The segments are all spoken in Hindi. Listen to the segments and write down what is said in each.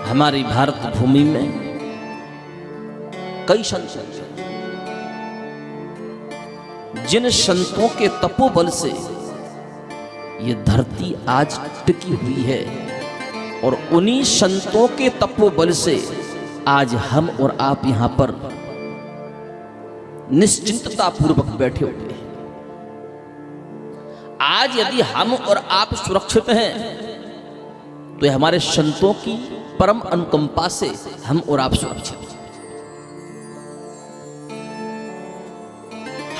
हमारी भारत भूमि में कई संत हैं, जिन संतों के तपोबल से ये धरती आज टिकी हुई है और उन्हीं संतों के तपोबल से आज हम और आप यहां पर निश्चिंतता पूर्वक बैठे हुए हैं। आज यदि हम और आप सुरक्षित हैं तो हमारे संतों की परम अनुकंपा से हम और आप सुरक्षित हैं।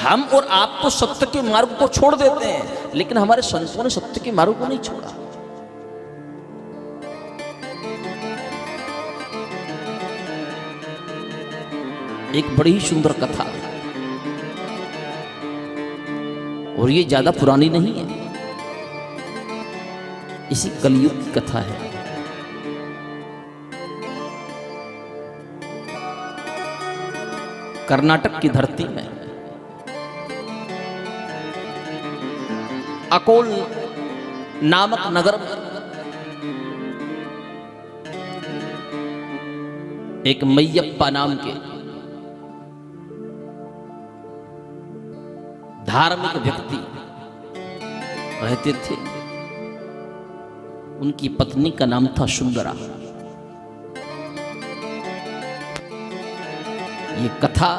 हम और आप तो सत्य के मार्ग को छोड़ देते हैं, लेकिन हमारे संतों ने सत्य के मार्ग को नहीं छोड़ा। एक बड़ी ही सुंदर कथा, और ये ज्यादा पुरानी नहीं है, इसी कलयुग की कथा है। कर्नाटक की धरती में अकोल नामक नगर में एक मैयप्पा नाम के धार्मिक व्यक्ति रहते थे। उनकी पत्नी का नाम था सुंदरा। ये कथा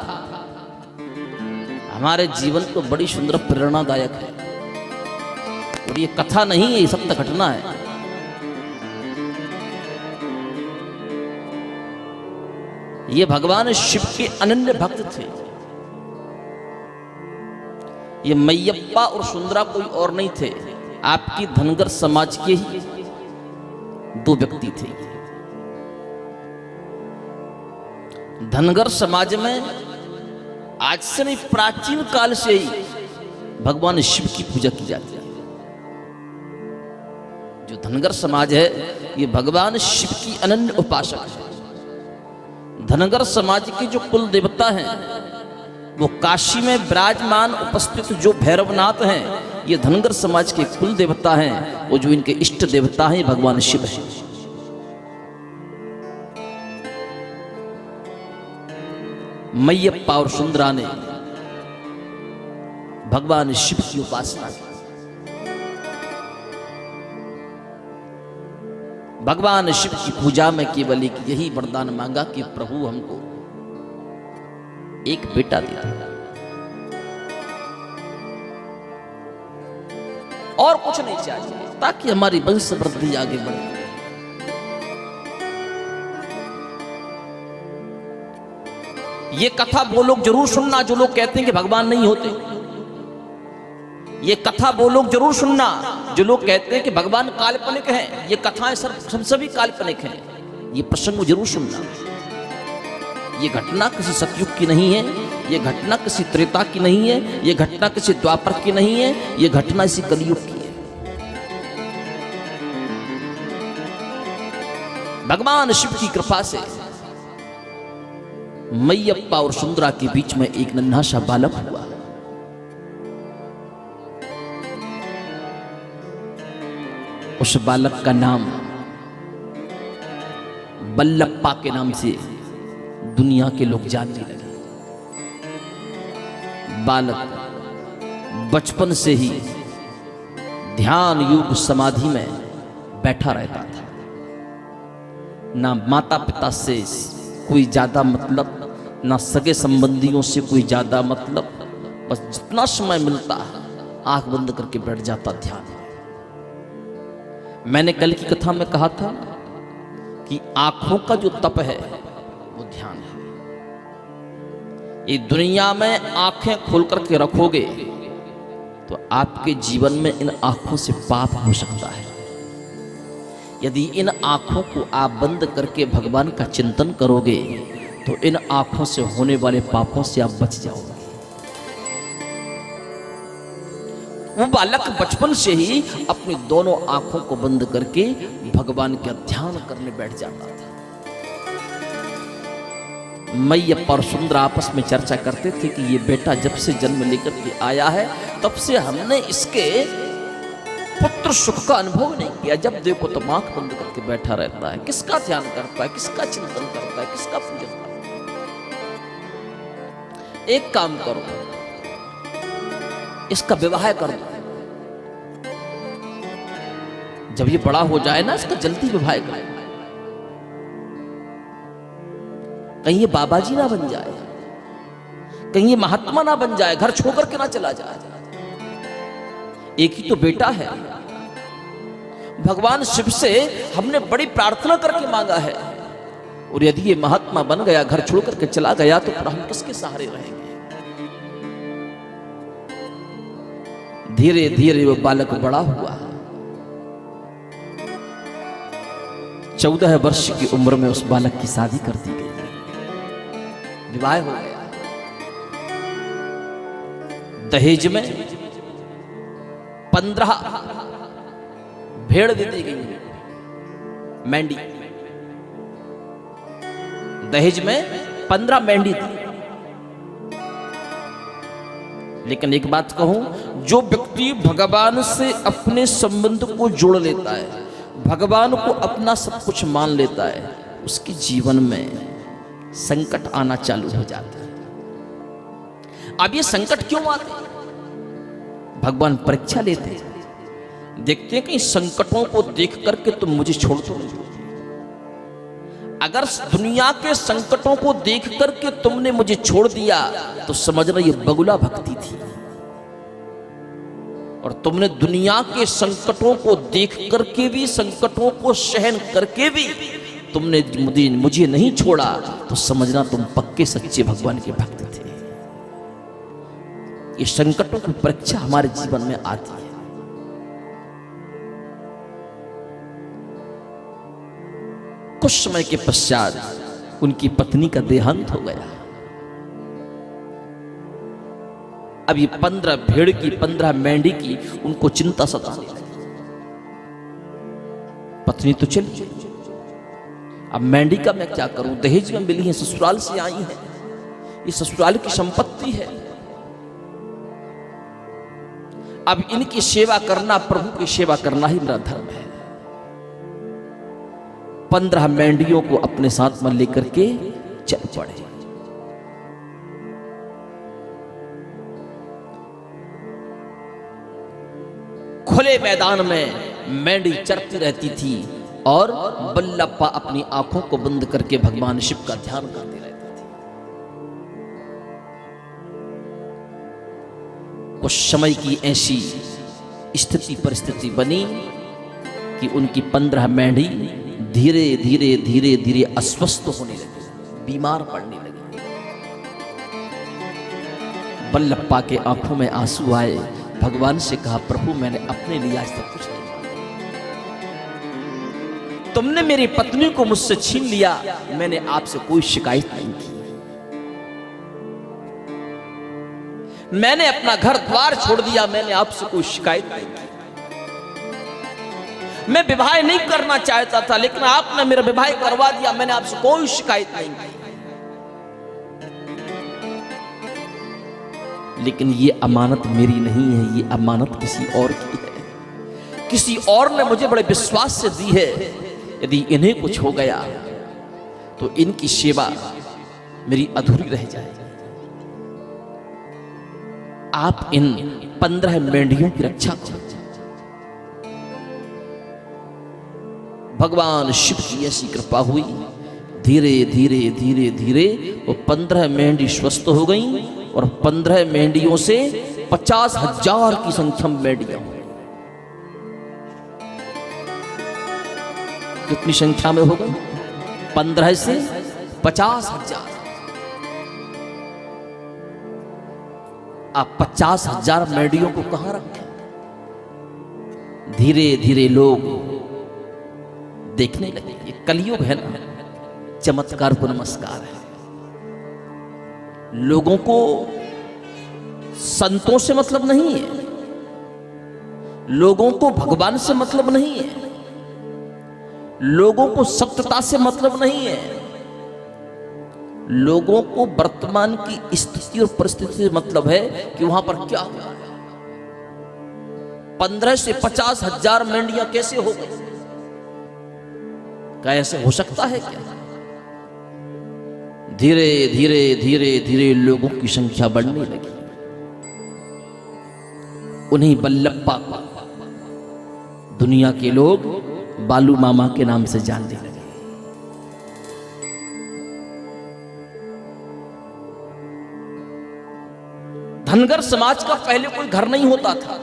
हमारे जीवन को बड़ी सुंदर प्रेरणादायक है, और ये कथा नहीं है, ये सत्य घटना है। ये भगवान शिव के अनन्य भक्त थे। ये मैयप्पा और सुंदरा कोई और नहीं थे, आपकी धनगर समाज के ही दो व्यक्ति थे। धनगर समाज में आज से नहीं, प्राचीन काल से ही भगवान शिव की पूजा की जाती है। जो धनगर समाज है ये भगवान शिव की अनन्य उपासक है। धनगर समाज के जो कुल देवता हैं वो काशी में विराजमान उपस्थित जो भैरवनाथ हैं, ये धनगर समाज के कुल देवता हैं। वो जो इनके इष्ट देवता हैं भगवान शिव हैं। मैयप्पा और सुंदरा ने भगवान शिव की उपासना की। भगवान शिव की पूजा में केवल एक यही वरदान मांगा कि प्रभु हमको एक बेटा दे दो, और कुछ नहीं चाहिए, ताकि हमारी वंश वृद्धि आगे बढ़े। ये कथा वो लोग जरूर सुनना जो लोग कहते हैं कि भगवान नहीं होते। ये कथा वो लोग जरूर सुनना जो लोग कहते हैं कि भगवान काल्पनिक हैं। ये कथाएं सभी काल्पनिक हैं। ये प्रसंग जरूर सुनना। ये घटना किसी सतयुग की नहीं है, ये घटना किसी त्रेता की नहीं है, ये घटना किसी द्वापर की नहीं है, ये घटना इसी कलयुग की है। भगवान शिव की कृपा से मैयप्पा और सुंदरा के बीच में एक नन्हा सा बालक हुआ। उस बालक का नाम बल्लप्पा के नाम से दुनिया के लोग जानने लगे। बालक बचपन से ही ध्यान योग समाधि में बैठा रहता था। ना माता पिता से कोई ज्यादा मतलब, ना सगे संबंधियों से कोई ज्यादा मतलब। बस जितना समय मिलता आंख बंद करके बैठ जाता ध्यान। मैंने कल की कथा में कहा था कि आंखों का जो तप है वो ध्यान है। ये दुनिया में आंखें खोल करके रखोगे तो आपके जीवन में इन आंखों से पाप हो सकता है। यदि इन आंखों को आप बंद करके भगवान का चिंतन करोगे तो इन आंखों से होने वाले पापों से आप बच जाओगे। वो बालक बचपन से ही अपनी दोनों आंखों को बंद करके भगवान का ध्यान करने बैठ जाता था। मैयप्पा और सुंदरा आपस में चर्चा करते थे कि ये बेटा जब से जन्म लेकर के आया है तब से हमने इसके पुत्र सुख का अनुभव नहीं किया। जब देखो तो आंख बंद करके बैठा रहता है। किसका ध्यान करता है, किसका चिंतन करता है, किसका पूजन करता है। एक काम करो, इसका विवाह कर दो। जब ये बड़ा हो जाए ना, इसका जल्दी विवाह कर। कहीं ये बाबा जी ना बन जाए, कहीं ये महात्मा ना बन जाए, घर छोड़ करके ना चला जाए। एक ही तो बेटा है। भगवान शिव से हमने बड़ी प्रार्थना करके मांगा है, और यदि ये महात्मा बन गया, घर छोड़ करके चला गया, तो फिर हम किसके सहारे रहेंगे। धीरे धीरे वो बालक बड़ा हुआ। 14 वर्ष की उम्र में उस बालक की शादी कर दी गई, विवाह हो गया। दहेज में 15 भेड़ दे दी गई, मेंढी। दहेज में 15 मेंढी थी। लेकिन एक बात कहूं, जो व्यक्ति भगवान से अपने संबंध को जोड़ लेता है, भगवान को अपना सब कुछ मान लेता है, उसके जीवन में संकट आना चालू हो जाता है। अब ये संकट क्यों आते हैं? भगवान परीक्षा लेते हैं, देखते हैं कि इन संकटों को देख करके तुम मुझे छोड़ दो। अगर दुनिया के संकटों को देख करके तुमने मुझे छोड़ दिया, तो समझना ये बगुला भक्ति थी। और तुमने दुनिया के संकटों को देख करके भी, संकटों को सहन करके भी तुमने मुझे नहीं छोड़ा, तो समझना तुम पक्के सच्चे भगवान के भक्त थे। ये संकटों की परीक्षा हमारे जीवन में आती है। कुछ समय के पश्चात उनकी पत्नी का देहांत हो गया। अब ये 15 भेड़ की, 15 मेंढी की उनको चिंता सताने लगी। पत्नी तो चली, अब मेंढी का मैं क्या करूं? दहेज में मिली है, ससुराल से आई है, ये ससुराल की संपत्ति है। अब इनकी सेवा करना, प्रभु की सेवा करना ही मेरा धर्म है। 15 मेंढियों को अपने साथ में लेकर के चल पड़े। खुले मैदान में मेंढी चरती रहती थी, और बल्लप्पा अपनी आंखों को बंद करके भगवान शिव का ध्यान करते रहते थे। कुछ समय की ऐसी स्थिति परिस्थिति बनी कि उनकी 15 मेंढी धीरे धीरे धीरे धीरे अस्वस्थ होने लगी, बीमार पड़ने लगी। बल्लप्पा के आंखों में आंसू आए। भगवान से कहा, प्रभु मैंने अपने लिए आज तक कुछ नहीं मांगा, तुमने मेरी पत्नी को मुझसे छीन लिया, मैंने आपसे कोई शिकायत नहीं की। मैंने अपना घर द्वार छोड़ दिया, मैंने आपसे कोई शिकायत नहीं की। मैं विवाह नहीं करना चाहता था, लेकिन आपने मेरा विवाह करवा दिया, मैंने आपसे कोई शिकायत नहीं की। लेकिन ये अमानत मेरी नहीं है, ये अमानत किसी और की है। किसी और ने मुझे बड़े विश्वास से दी है। यदि इन्हें कुछ हो गया तो इनकी सेवा मेरी अधूरी रह जाएगी। आप इन 15 मेंढियों की रक्षा करो। भगवान शिव की ऐसी कृपा हुई, धीरे धीरे धीरे धीरे वो 15 मेंढी स्वस्थ हो गई, और 15 मेंढियों से 50,000 की संख्या में मेंढियां हो गई। कितनी संख्या में हो गई? 15 से 50,000। आप 50,000 मेंढियों को कहां रखें? धीरे धीरे लोग देखने लगे। ये कलयुग है ना, चमत्कार को नमस्कार है। लोगों को संतों से मतलब नहीं है, लोगों को भगवान से मतलब नहीं है, लोगों को सत्यता से मतलब नहीं है, लोगों को वर्तमान की स्थिति और परिस्थिति से मतलब है कि वहां पर क्या हुआ है। 15 से 50 हजार मेंढियां कैसे हो गई? क्या ऐसे हो सकता है क्या? धीरे धीरे धीरे धीरे लोगों की संख्या बढ़ने लगी। उन्हीं बल्लप्पा को दुनिया के लोग बालू मामा के नाम से जानने लगे। धनगर समाज का पहले कोई घर नहीं होता था।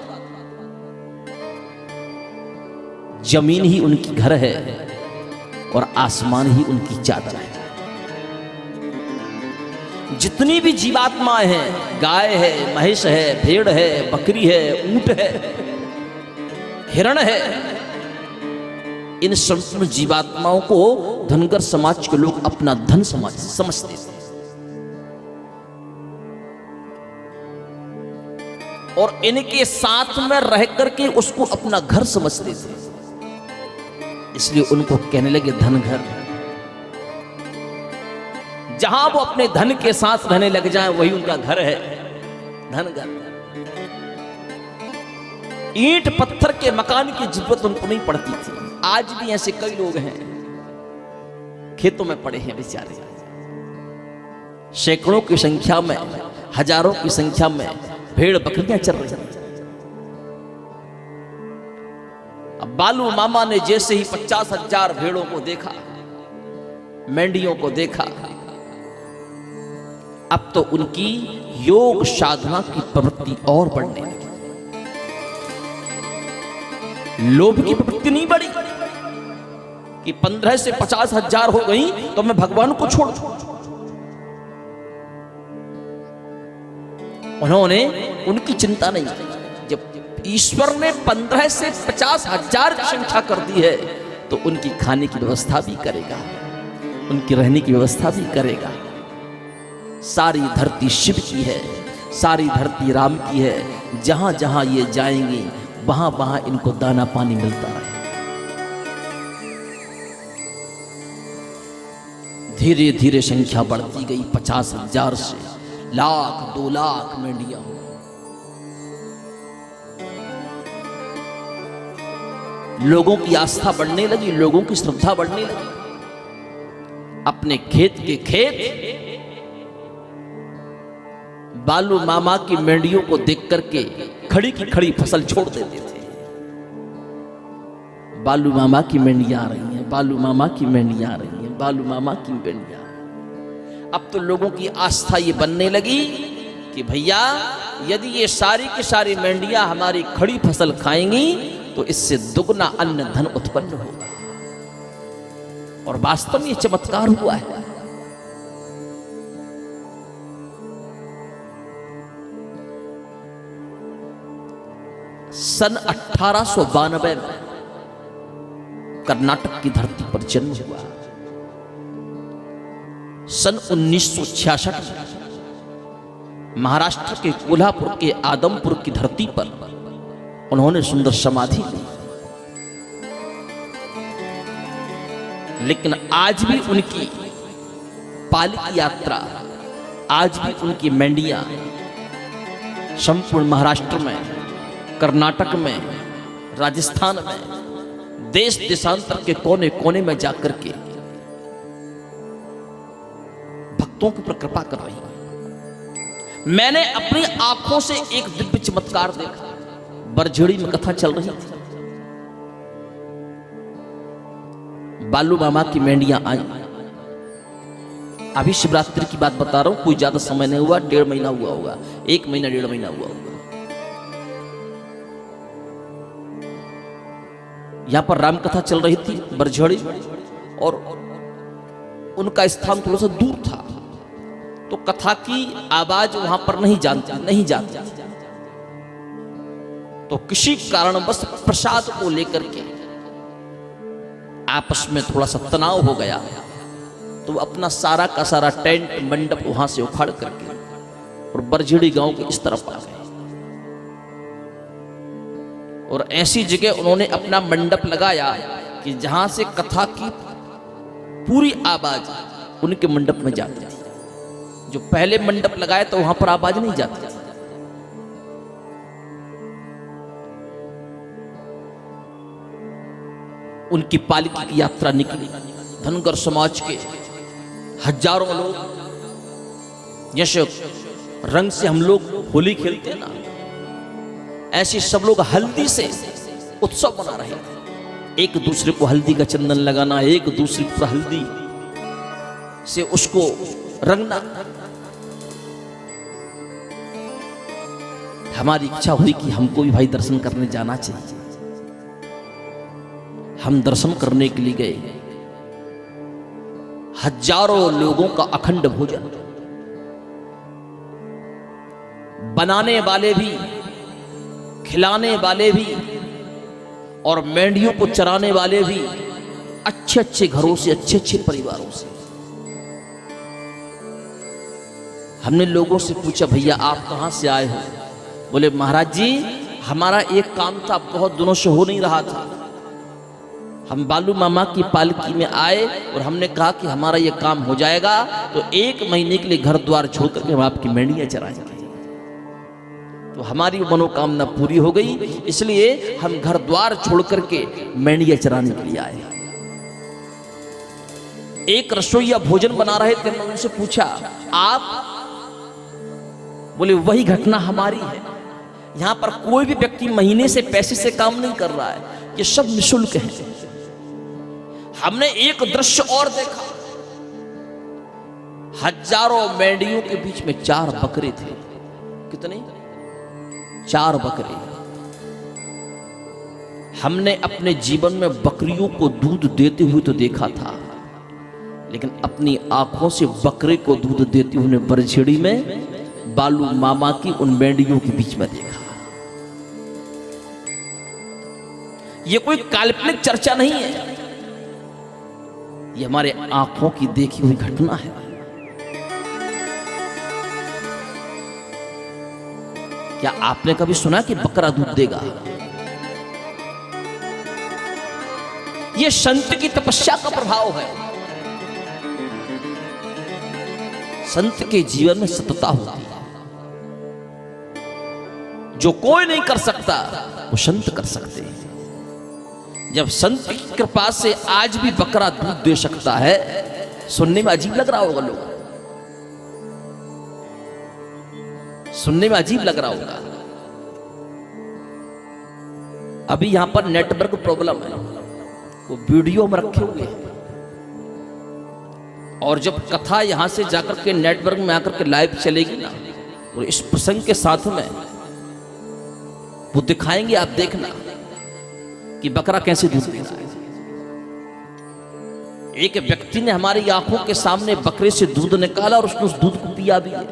जमीन ही उनकी घर है और आसमान ही उनकी चादर है। जितनी भी जीवात्माएं हैं, गाय है, महेश है, भेड़ है, बकरी है, ऊंट है, हिरण है, इन संपूर्ण जीवात्माओं को धनगर समाज के लोग अपना धन समझते थे और इनके साथ में रह करके उसको अपना घर समझते थे। इसलिए उनको कहने लगे धनघर। जहां वो अपने धन के साथ रहने लग जाएं वही उनका घर है, धनघर। ईंट पत्थर के मकान की जरूरत उनको नहीं पड़ती थी। आज भी ऐसे कई लोग हैं, खेतों में पड़े हैं बेचारे, सैकड़ों की संख्या में, हजारों की संख्या में भेड़ बकरियां चल रही हैं। अब बालू मामा ने जैसे ही 50 हजार भेड़ों को देखा, मेंढियों को देखा, अब तो उनकी योग साधना की प्रवृत्ति और बढ़ने लगी। लोभ की प्रवृत्ति नहीं बढ़ी कि 15 से 50 हजार हो गई तो मैं भगवान को छोड़ दूं। उन्होंने उनकी चिंता नहीं की। जब ईश्वर ने 15 से 50 हजार की संख्या कर दी है तो उनकी खाने की व्यवस्था भी करेगा, उनकी रहने की व्यवस्था भी करेगा। सारी धरती शिव की है, सारी धरती राम की है। जहां जहां ये जाएंगे वहां वहां इनको दाना पानी मिलता है। धीरे धीरे संख्या बढ़ती गई। 50 हजार से लाख, 2 लाख मेंढियां हो। लोगों की आस्था बढ़ने लगी, लोगों की श्रद्धा बढ़ने लगी। अपने खेत के खेत बालू मामा की मेंढियों को देख करके खड़ी की खड़ी फसल छोड़ देते थे। बालू मामा की मेंढियां आ रही हैं, बालू मामा की मेंढियां आ रही हैं, बालू मामा की मेंढियां। अब तो लोगों की आस्था ये बनने लगी कि भैया यदि ये सारी की सारी मेंढियां हमारी खड़ी फसल खाएंगी तो इससे दुगना अन्न धन उत्पन्न होगा। और वास्तव में ये चमत्कार हुआ है। सन 1892 में कर्नाटक की धरती पर जन्म हुआ। सन 1966 में महाराष्ट्र के कोल्हापुर के आदमपुर की धरती पर उन्होंने सुंदर समाधि ली। लेकिन आज भी उनकी पालकी यात्रा, आज भी उनकी मेंढियां संपूर्ण महाराष्ट्र में, कर्नाटक में, राजस्थान में, देश देशांतर के कोने कोने में जाकर के भक्तों के ऊपर कृपा कर रही है। मैंने अपनी आंखों से एक दिव्य चमत्कार देखा। बरझड़ी में कथा चल रही थी। बालू मामा की मेंढियां आई। अभी शिवरात्रि की बात बता रहा हूं, कोई ज्यादा समय नहीं हुआ, 1.5 महीना हुआ होगा, 1 महीना 1.5 महीना हुआ होगा। यहां पर राम कथा चल रही थी बरझड़ी, और उनका स्थान थोड़ा सा दूर था, तो कथा की आवाज वहां पर नहीं जाती। तो किसी कारणवश प्रसाद को लेकर के आपस में थोड़ा सा तनाव हो गया, तो अपना सारा का सारा टेंट मंडप वहां से उखाड़ करके और बरझड़ी गांव के इस तरफ आ गए। और ऐसी जगह उन्होंने अपना मंडप लगाया कि जहां से कथा की पूरी आवाज उनके मंडप में जाती थी। जो पहले मंडप लगाए तो वहां पर आवाज नहीं जाती। उनकी पालकी की यात्रा निकली। धनगर समाज के हजारों लोग, जैसे रंग से हम लोग होली खेलते हैं ना, ऐसे सब लोग हल्दी से उत्सव मना रहे थे। एक दूसरे को हल्दी का चंदन लगाना, एक दूसरे पर हल्दी से उसको रंगना। हमारी इच्छा हुई कि हमको भी भाई दर्शन करने जाना चाहिए। हम दर्शन करने के लिए गए। हजारों लोगों का अखंड भोजन, बनाने वाले भी, खिलाने वाले भी और मेंढियों को चराने वाले भी अच्छे अच्छे घरों से, अच्छे अच्छे परिवारों से। हमने लोगों से पूछा, भैया आप कहां से आए हो? बोले महाराज जी हमारा एक काम था, बहुत दिनों से हो नहीं रहा था। हम बालू मामा की पालकी में आए और हमने कहा कि हमारा ये काम हो जाएगा तो 1 महीने के लिए घर द्वार छोड़ करके हम आपकी मेंढियां चराएंगे। तो हमारी मनोकामना पूरी हो गई, इसलिए हम घर द्वार छोड़ करके मेंढियां चराने के लिए आए। एक रसोईया भोजन बना रहे थे, मैंने उनसे पूछा आप? बोले वही घटना हमारी है। यहां पर कोई भी व्यक्ति महीने से पैसे से काम नहीं कर रहा है, ये सब निःशुल्क है। हमने एक दृश्य और देखा, हजारों मेंढियों के बीच में 4 बकरे थे। कितने? 4 बकरे। हमने अपने जीवन में बकरियों को दूध देते हुए तो देखा था, लेकिन अपनी आंखों से बकरे को दूध देते हुए बरछड़ी में बालू मामा की उन मेंढियों के बीच में देखा। यह कोई काल्पनिक चर्चा नहीं है, यह हमारे आंखों की देखी हुई घटना है। क्या आपने कभी सुना कि बकरा दूध देगा? यह संत की तपस्या का प्रभाव है। संत के जीवन में सतता होती है। जो कोई नहीं कर सकता वो संत कर सकते हैं। जब संत की कृपा से आज भी बकरा दूध दे सकता है, सुनने में अजीब लग रहा होगा, लोग सुनने में अजीब लग रहा होगा। अभी यहां पर नेटवर्क प्रॉब्लम है, वो वीडियो में रखे हुए हैं, और जब कथा यहां से जाकर के नेटवर्क में आकर के लाइव चलेगी ना, और इस प्रसंग के साथ में वो दिखाएंगे, आप देखना कि बकरा कैसे दूध दे रहा है। एक व्यक्ति ने हमारी आंखों के सामने बकरे से दूध निकाला और उसने उस दूध को पिया भी है।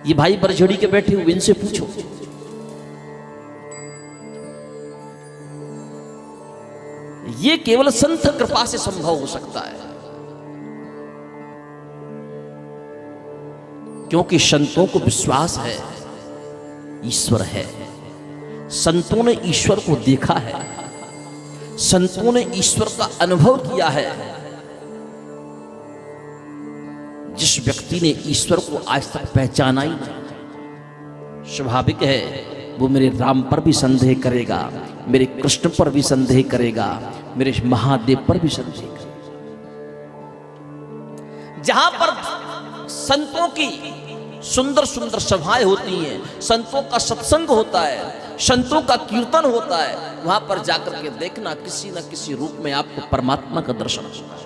ये भाई बरझड़ी के बैठे हुए, इनसे पूछो। ये केवल संत कृपा से संभव हो सकता है, क्योंकि संतों को विश्वास है ईश्वर है। संतों ने ईश्वर को देखा है, संतों ने ईश्वर का अनुभव किया है। जिस व्यक्ति ने ईश्वर को आज तक पहचाना ही नहीं, स्वाभाविक है वो मेरे राम पर भी संदेह करेगा, मेरे कृष्ण पर भी संदेह करेगा, मेरे महादेव पर भी संदेह करेगा। जहां पर संतों की सुंदर सुंदर सभाएं होती हैं, संतों का सत्संग होता है, संतों का कीर्तन होता है, वहां पर जाकर के देखना किसी न किसी रूप में आपको परमात्मा का दर्शन होगा।